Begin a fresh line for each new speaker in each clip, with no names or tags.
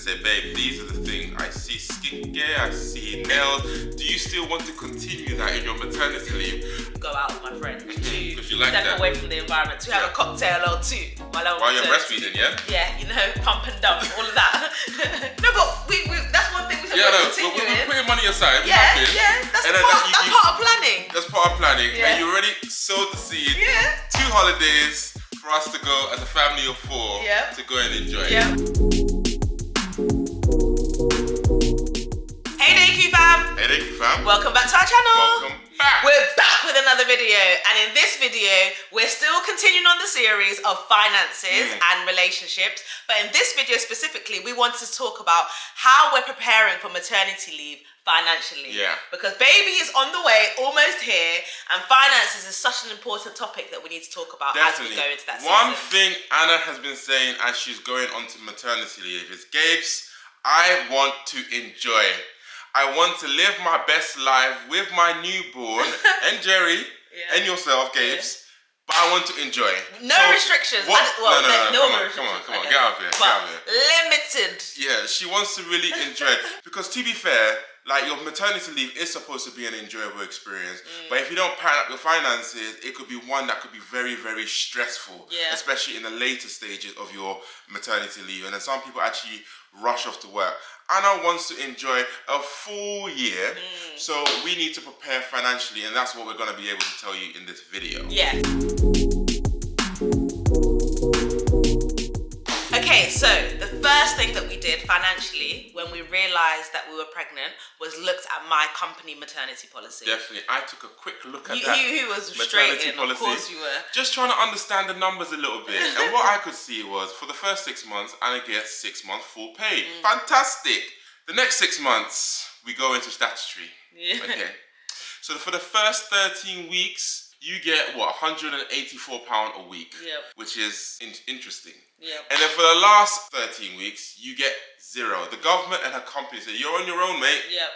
say, babe, these are the things. I see skincare, I see nails. Do you still want to continue that in your maternity leave?
Go out with my friends to
you like
step
that.
away from the environment, to have a cocktail or two
While you're breastfeeding, yeah?
Yeah, you know, pump and dump, all of that. No, but we that's one thing we should continue
we're putting money aside.
Yeah, that's part of planning.
That's part of planning.
Yeah.
And you already sowed the seed.
Yeah.
2 holidays for us to go as a family of 4 to go and enjoy.
Yeah. Hey Daku fam!
Hey Daku fam!
Welcome back to our channel!
Welcome back!
We're back with another video, and in this video, we're still continuing on the series of finances and relationships, but in this video specifically, we wanted to talk about how we're preparing for maternity leave financially.
Yeah.
Because baby is on the way, almost here, and finances is such an important topic that we need to talk about as we go into that season.
One thing Anna has been saying as she's going on to maternity leave is, Gabes, I want to enjoy. I want to live my best life with my newborn and Jerry and yourself, Gabes. But I want to enjoy.
No restrictions.
No,
restrictions.
Come on, get out of here.
Limited.
Yeah, she wants to really enjoy it. Because to be fair, like, your maternity leave is supposed to be an enjoyable experience. But if you don't plan up your finances, it could be one that could be very, very stressful.
Yeah.
Especially in the later stages of your maternity leave. And then some people actually rush off to work. Anna wants to enjoy a full year. So we need to prepare financially. And that's what we're going to be able to tell you in this video.
Yeah. Okay, so the first thing that we did financially when we realised that we were pregnant was looked at my company maternity policy.
Definitely. I took a quick look at that.
You was straight in,
policy.
Of course you were.
Just trying to understand the numbers a little bit. And what I could see was, for the first 6 months, Anna gets 6 months full pay. Fantastic. The next 6 months, we go into statutory.
Yeah.
Okay. So for the first 13 weeks, you get, what, £184 a week.
Yep.
Which is interesting.
Yep.
And then for the last 13 weeks, you get 0. The government and her company say, you're on your own, mate.
Yep.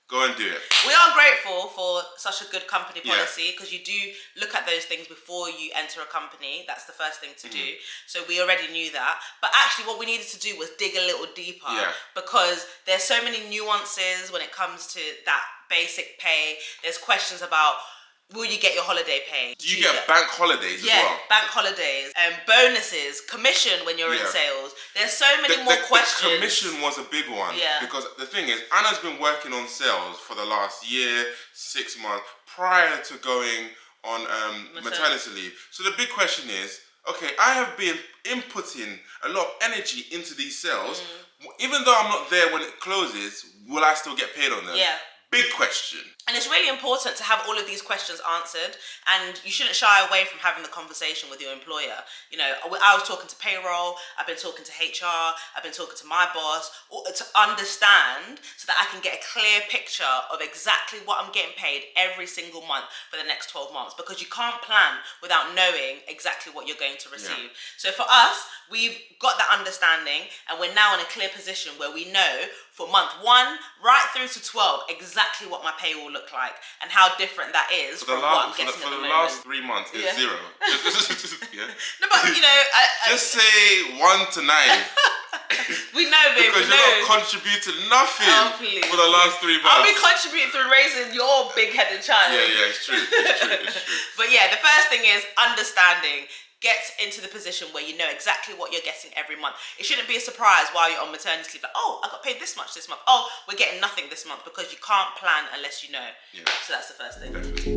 Go and do it.
We are grateful for such a good company policy because you do look at those things before you enter a company. That's the first thing to do. So we already knew that. But actually what we needed to do was dig a little deeper because there's so many nuances when it comes to that basic pay. There's questions about, will you get your holiday pay?
Do you get bank holidays as well?
Yeah, bank holidays, bonuses, commission when you're in sales. There's so many more questions.
The commission was a big one.
Yeah.
Because the thing is, Anna's been working on sales for the last year, 6 months, prior to going on maternity leave. So the big question is, okay, I have been inputting a lot of energy into these sales. Even though I'm not there when it closes, will I still get paid on them?
Yeah.
Big question.
And it's really important to have all of these questions answered, and you shouldn't shy away from having the conversation with your employer. You know, I was talking to payroll, I've been talking to HR, I've been talking to my boss, to understand so that I can get a clear picture of exactly what I'm getting paid every single month for the next 12 months, because you can't plan without knowing exactly what you're going to receive. So for us, we've got that understanding, and we're now in a clear position where we know for month 1 right through to 12 exactly what my pay will look like and how different that is from what I'm getting at the moment.
For the last 3 months, it's 0.
No, but you know,
just say 1 to 9.
We know, baby.
Because you're not contributing nothing for the last 3 months.
I'll be contributing through raising your big-headed child.
Yeah, it's true. It's true.
But yeah, the first thing is understanding. Get into the position where you know exactly what you're getting every month. It shouldn't be a surprise while you're on maternity leave. Like, oh, I got paid this much this month. Oh, we're getting nothing this month, because you can't plan unless you know. Yeah. So that's the first thing.
Definitely.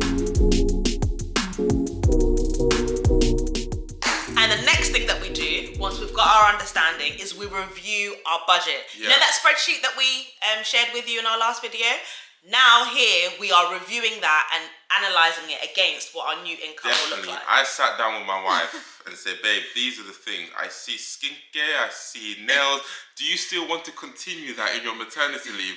And the next thing that we do, once we've got our understanding, is we review our budget. Yeah. You know that spreadsheet that we shared with you in our last video? Now here, we are reviewing that and analysing it against what our new income will look like.
I sat down with my wife and said, babe, these are the things. I see skincare, I see nails. Do you still want to continue that in your maternity leave?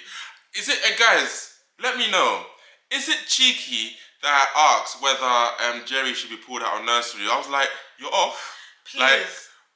Is it, guys, let me know. Is it cheeky that I asked whether Jerry should be pulled out of nursery? I was like, you're off?
Please.
Like,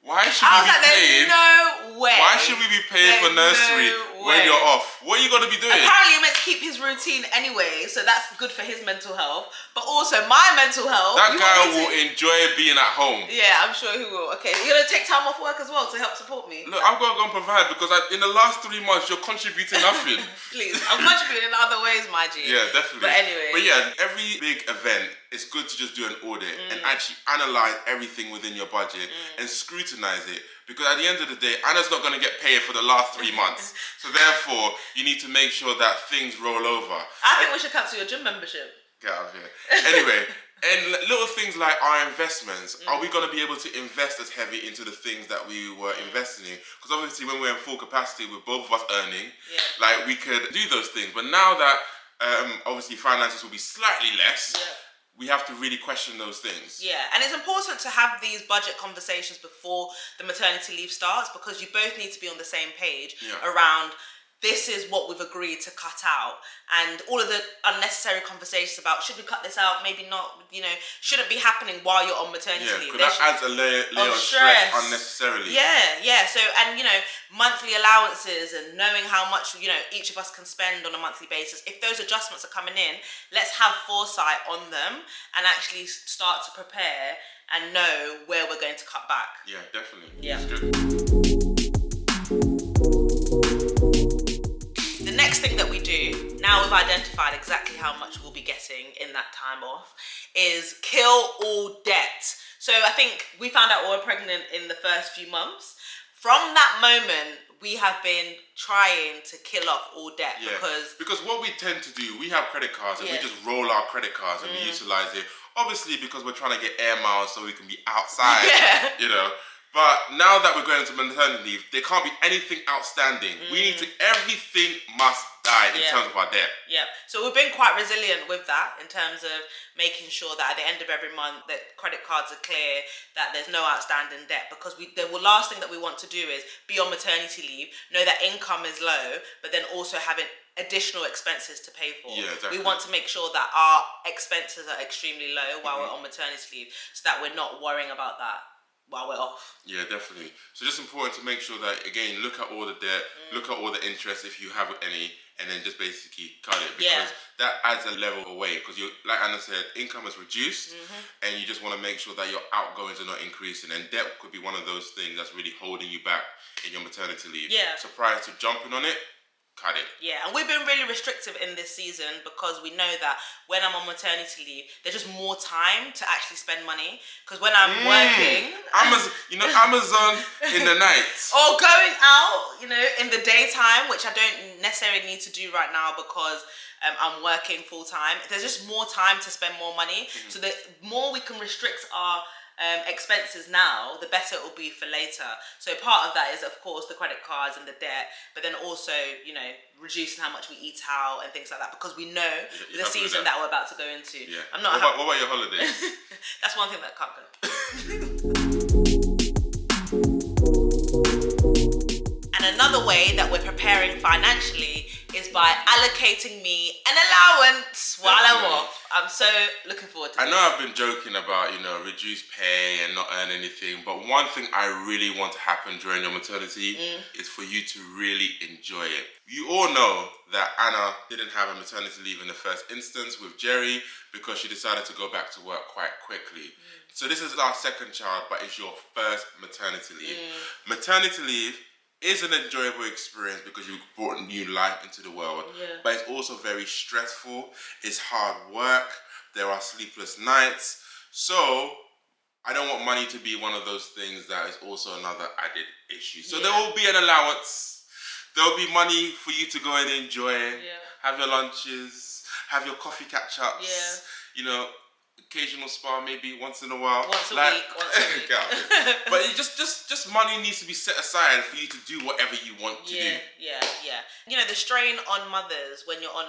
why should we be paying?
No way.
Why should we be paying for nursery when you're off. What are you gonna be doing?
Apparently, you're meant to keep his routine anyway, so that's good for his mental health. But also my mental health.
That guy will enjoy being at home.
Yeah, I'm sure he will. Okay, you're gonna take time off work as well to help support me.
Look, I've got to go and provide because in the last 3 months you're contributing nothing.
Please, I'm contributing in other ways, my G.
Yeah, definitely.
But anyway.
But yeah, every big event, it's good to just do an audit and actually analyze everything within your budget and scrutinize it. Because at the end of the day, Anna's not going to get paid for the last 3 months. So therefore, you need to make sure that things roll over.
I think we should cancel your gym membership.
Get out of here. Anyway, and little things like our investments. Are we going to be able to invest as heavy into the things that we were investing in? Because obviously when we're in full capacity with both of us earning, like we could do those things. But now that obviously finances will be slightly less, we have to really question those things.
Yeah, and it's important to have these budget conversations before the maternity leave starts because you both need to be on the same page around this is what we've agreed to cut out, and all of the unnecessary conversations about should we cut this out, maybe not, shouldn't be happening while you're on maternity leave.
Because that adds a layer of stress unnecessarily.
Yeah. So, and monthly allowances and knowing how much each of us can spend on a monthly basis. If those adjustments are coming in, let's have foresight on them and actually start to prepare and know where we're going to cut back.
Yeah, definitely.
Yeah.
That's good.
The next thing that we do, now we've identified exactly how much we'll be getting in that time off, is kill all debt. So I think we found out we were pregnant in the first few months. From that moment, we have been trying to kill off all debt
because what we tend to do, we have credit cards and we just roll our credit cards and we utilize it. Obviously, because we're trying to get air miles so we can be outside, But now that we're going into maternity leave, there can't be anything outstanding. Everything must die in terms of our debt. Yeah.
So we've been quite resilient with that in terms of making sure that at the end of every month that credit cards are clear, that there's no outstanding debt, because the last thing that we want to do is be on maternity leave, know that income is low, but then also having additional expenses to pay for.
Yeah, exactly.
We want to make sure that our expenses are extremely low while we're on maternity leave so that we're not worrying about that while we're off.
Yeah, definitely. So just important to make sure that, again, look at all the debt, look at all the interest if you have any, and then just basically cut it, because that adds a level away, because you, like Anna said, income is reduced and you just want to make sure that your outgoings are not increasing, and debt could be one of those things that's really holding you back in your maternity leave. So prior to jumping on it, cut it. Yeah,
and we've been really restrictive in this season because we know that when I'm on maternity leave, there's just more time to actually spend money. Because when I'm working,
Amazon in the night,
or going out, in the daytime, which I don't necessarily need to do right now because I'm working full time. There's just more time to spend more money. So the more we can restrict our expenses now, the better it will be for later. So part of that is, of course, the credit cards and the debt, but then also, reducing how much we eat out and things like that, because we know the season that we're about to go into.
Yeah. What about your holidays?
That's one thing that can't go. And another way that we're preparing financially is by allocating me an allowance while I'm off. I'm so looking forward to it.
I know I've been joking about, reduced pay and not earn anything, but one thing I really want to happen during your maternity is for you to really enjoy it. You all know that Anna didn't have a maternity leave in the first instance with Jerry because she decided to go back to work quite quickly. So this is our second child, but it's your first maternity leave. Maternity leave is an enjoyable experience because you brought new life into the world, but it's also very stressful. It's hard work. There are sleepless nights. So I don't want money to be one of those things that is also another added issue. So there will be an allowance. There will be money for you to go and enjoy, have your lunches, have your coffee catch-ups, occasional spa maybe once in a while.
Once a week.
But it just money needs to be set aside for you to do whatever you want to do.
Yeah. The strain on mothers when you're on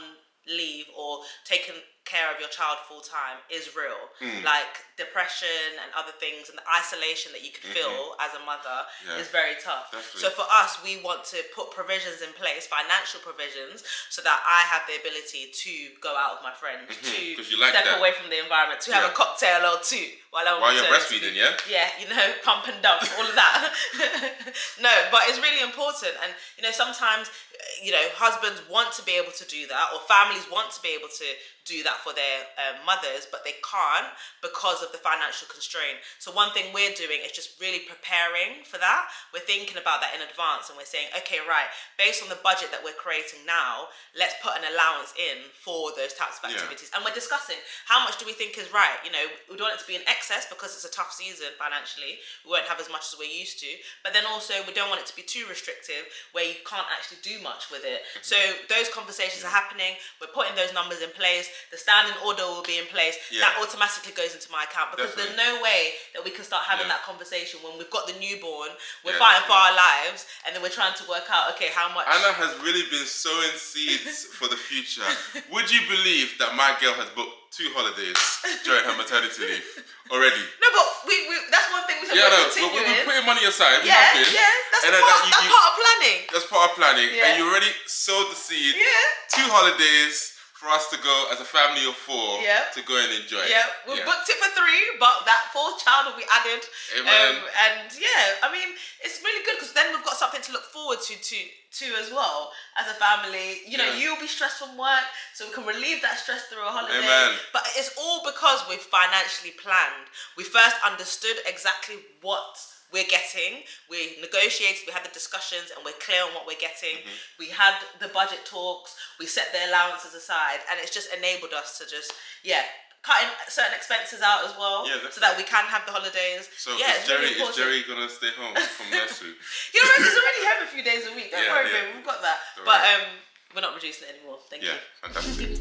leave or taking care of your child full time is real. Like depression and other things and the isolation that you could feel as a mother is very tough.
Definitely.
So for us, we want to put provisions in place, financial provisions, so that I have the ability to go out with my friends, to
'Cause you like
step
that.
away from the environment, to have a cocktail or two while
you're breastfeeding, yeah?
Yeah, you know, pump and dump, all of that. No, but it's really important. And, you know, sometimes, you know, husbands want to be able to do that, or families want to be able to do that for their mothers, but they can't because of the financial constraint. So one thing we're doing is just really preparing for that. We're thinking about that in advance, and we're saying, okay, right, based on the budget that we're creating now, let's put an allowance in for those types of activities. And we're discussing how much do we think is right. You know, we don't want it to be in excess because it's a tough season financially. We won't have as much as we're used to, but then also we don't want it to be too restrictive where you can't actually do much with it. So those conversations are happening. We're putting those numbers in place. The standing order will be in place. That automatically goes into my account, because there's no way that we can start having that conversation when we've got the newborn, we're fighting for our lives, and then we're trying to work out, okay, how much.
Anna has really been sowing seeds for the future. Would you believe that my girl has booked 2 holidays during her maternity leave already?
No, but we that's one thing we said we're continuing.
But we're putting money aside.
That's part of planning.
That's part of planning. And you already sowed the seed. 2 holidays for us to go as a family of 4 to go and enjoy.
We've booked it for 3, but that 4th child will be added.
Amen.
And I mean, it's really good because then we've got something to look forward to as well as a family. You know, you'll be stressed from work, so we can relieve that stress through a holiday.
Amen.
But it's all because we've financially planned. We first understood exactly what we're getting. We negotiated, we had the discussions, and we're clear on what we're getting. We had the budget talks, we set the allowances aside, and it's just enabled us to just cutting certain expenses out as well, so that we can have the holidays.
So
it's
Jerry,
really important.
is Jerry gonna stay home from nursery?
He's already home a few days a week. Don't worry, babe, we've got that. But we're not reducing it anymore. Thank you.
Fantastic.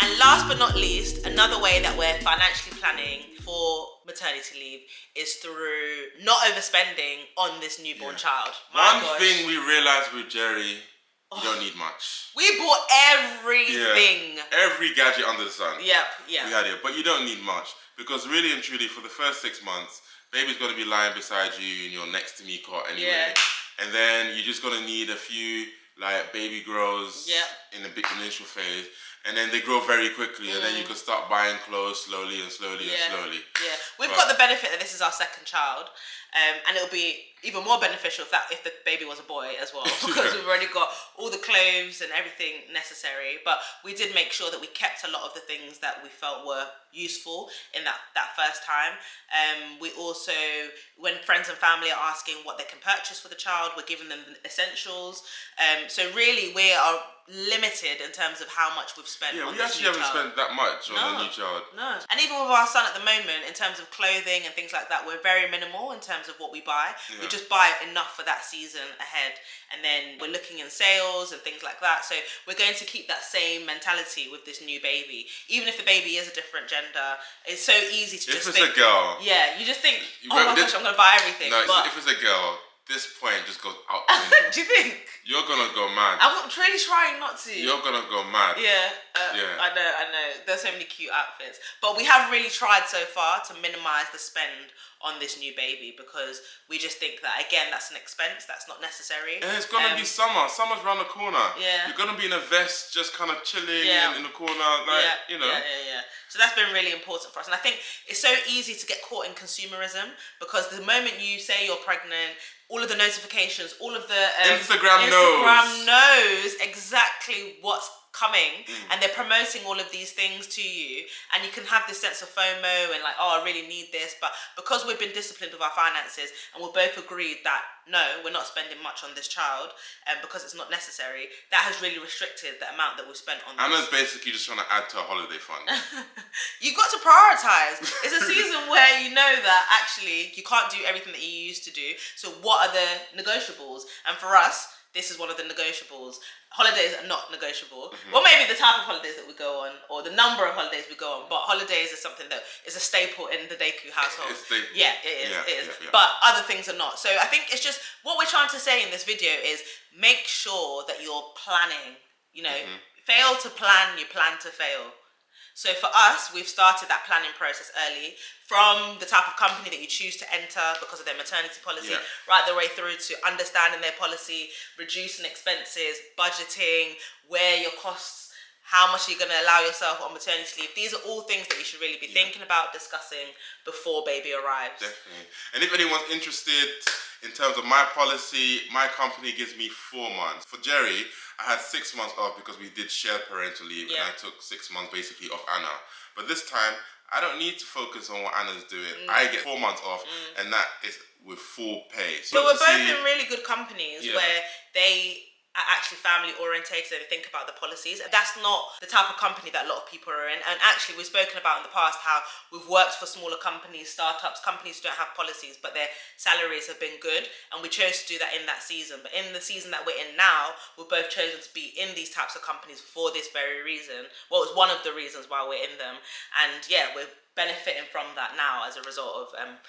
And last but not least, another way that we're financially planning for maternity leave is through not overspending on this newborn child.
One thing we realized with Jerry, you don't need much.
We bought everything.
Every gadget under the sun.
Yep.
We had it, but you don't need much, because really and truly, for the first 6 months, baby's gonna be lying beside you in your next to me cot anyway. And then you're just gonna need a few like baby grows in the initial phase. And then they grow very quickly, and then you can start buying clothes slowly and slowly and slowly.
We've got the benefit that this is our second child, and it'll be even more beneficial if the baby was a boy as well, because we've already got all the clothes and everything necessary. But we did make sure that we kept a lot of the things that we felt were useful in that first time. We also, when friends and family are asking what they can purchase for the child, we're giving them the essentials. So really, we are limited in terms of how much we've spent on
we actually haven't spent that much on a new child.
No. And even with our son at the moment, in terms of clothing and things like that, we're very minimal in terms of what we buy. We just buy enough for that season ahead, and then we're looking in sales and things like that. So we're going to keep that same mentality with this new baby. Even if the baby is a different gender, it's so easy to just think.
If it's a girl.
Yeah, you just think, oh my gosh, I'm going to buy everything.
No,
but
if it's a girl, this point just goes out.
Do you think?
You're gonna go mad.
I'm really trying not to.
You're gonna go mad.
I know. There's so many cute outfits. But we have really tried so far to minimize the spend on this new baby, because we just think that, again, that's an expense that's not necessary.
And it's gonna be summer. Summer's around the corner.
Yeah.
You're gonna be in a vest, just kind of chilling in the corner, you know.
So that's been really important for us. And I think it's so easy to get caught in consumerism, because the moment you say you're pregnant, all of the notifications, all of the
Instagram
knows exactly what's coming, and they're promoting all of these things to you, and you can have this sense of FOMO and like, oh, I really need this. But because we've been disciplined with our finances, and we've both agreed that no, we're not spending much on this child, because it's not necessary, that has really restricted the amount that we've spent on this.
Anna's basically just trying to add to a holiday fund.
You've got to prioritize. It's a season where you know that actually you can't do everything that you used to do. So what are the negotiables? And for us, this is one of the negotiables. Holidays are not negotiable. Well, maybe the type of holidays that we go on, or the number of holidays we go on, but holidays is something that is a staple in the Deku household.
It's staple.
Yeah, it is. But other things are not. So I think it's just, what we're trying to say in this video is make sure that you're planning You know, fail to plan, you plan to fail. So for us, we've started that planning process early, from the type of company that you choose to enter because of their maternity policy, right the way through to understanding their policy, reducing expenses, budgeting, where your costs, how much you're going to allow yourself on maternity leave. These are all things that you should really be thinking about, discussing before baby arrives.
Definitely. And if anyone's interested in terms of my policy, my company gives me 4 months. For Jerry, I had 6 months off because we did shared parental leave, and I took 6 months basically off Anna. But this time, I don't need to focus on what Anna's doing. I get 4 months off, and that is with full pay.
So we're both in really good companies where they are actually family orientated and they think about the policies. That's not the type of company that a lot of people are in. And actually, we've spoken about in the past how we've worked for smaller companies, startups, companies who don't have policies, but their salaries have been good. And we chose to do that in that season. But in the season that we're in now, we've both chosen to be in these types of companies for this very reason. Well, it's one of the reasons why we're in them. And yeah, we're benefiting from that now as a result of
100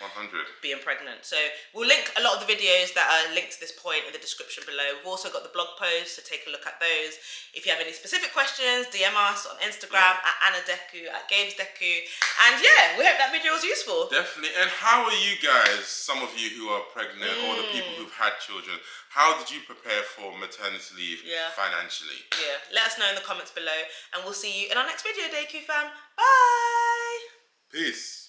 being pregnant. So we'll link a lot of the videos that are linked to this point in the description below. We've also got the blog posts, so take a look at those. If you have any specific questions, DM us on Instagram at AnnaDeku, at GamesDeku. And yeah, we hope that video was useful.
Definitely. And how are you guys, some of you who are pregnant or the people who've had children, how did you prepare for maternity leave financially?
Yeah, let us know in the comments below, and we'll see you in our next video, Deku fam. Bye!
Peace.